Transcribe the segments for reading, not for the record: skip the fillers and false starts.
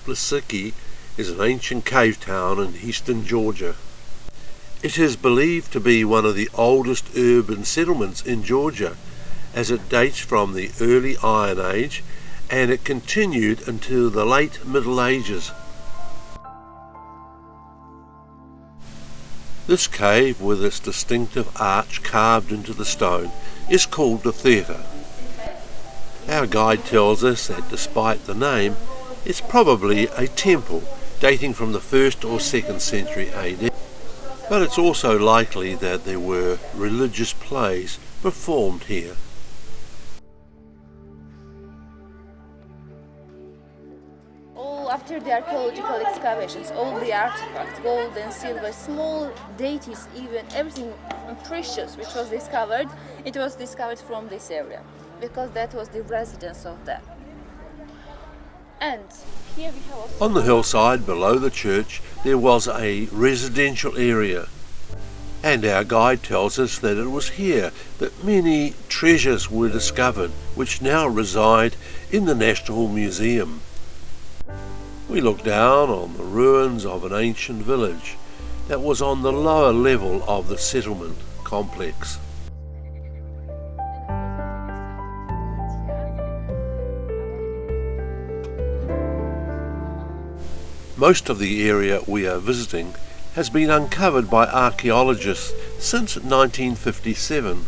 Uplistsikhe is an ancient cave town in eastern Georgia. It is believed to be one of the oldest urban settlements in Georgia, as it dates from the early Iron Age, and it continued until the late Middle Ages. This cave, with its distinctive arch carved into the stone, is called the Theatre. Our guide tells us that despite the name, it's probably a temple dating from the 1st or 2nd century AD, but it's also likely that there were religious plays performed here. After the archaeological excavations, all the artifacts, gold and silver, small deities, even everything precious which was discovered, it was discovered from this area, because that was the residence of them. And here we have also on the hillside below the church there was a residential area, and our guide tells us that it was here that many treasures were discovered which now reside in the National Museum. We look down on the ruins of an ancient village that was on the lower level of the settlement complex. Most of the area we are visiting has been uncovered by archaeologists since 1957,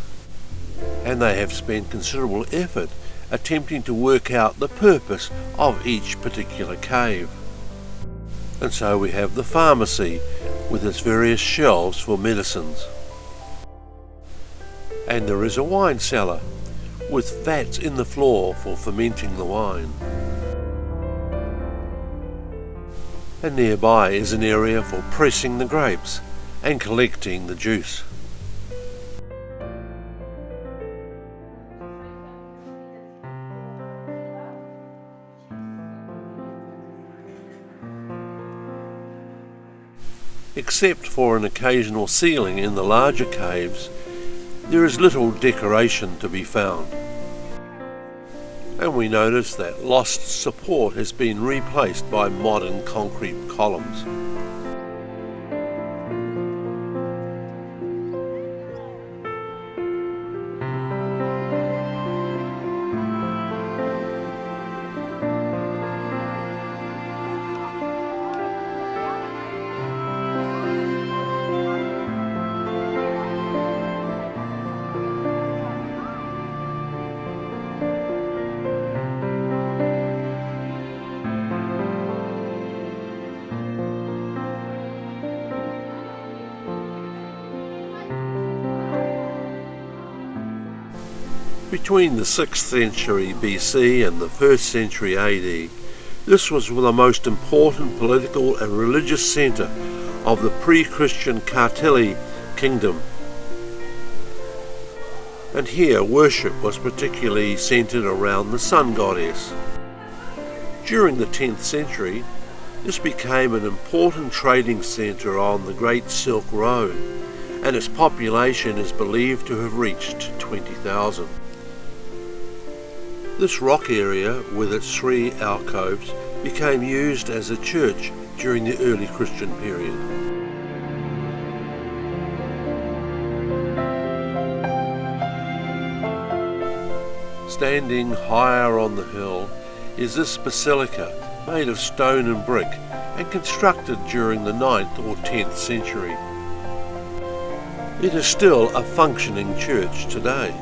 and they have spent considerable effort attempting to work out the purpose of each particular cave. And so we have the pharmacy with its various shelves for medicines. And there is a wine cellar with vats in the floor for fermenting the wine. And nearby is an area for pressing the grapes and collecting the juice. Except for an occasional ceiling in the larger caves, there is little decoration to be found. And we notice that lost support has been replaced by modern concrete columns. Between the 6th century BC and the 1st century AD, this was the most important political and religious centre of the pre-Christian Kartli kingdom. And here worship was particularly centred around the sun goddess. During the 10th century, this became an important trading centre on the Great Silk Road, and its population is believed to have reached 20,000. This rock area, with its 3 alcoves, became used as a church during the early Christian period. Standing higher on the hill is this basilica, made of stone and brick and constructed during the 9th or 10th century. It is still a functioning church today.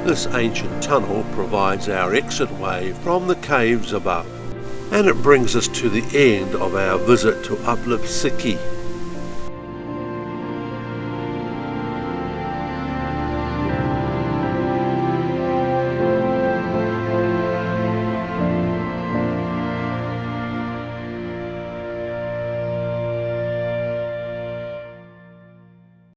This ancient tunnel provides our exit way from the caves above, and it brings us to the end of our visit to Uplistsikhe.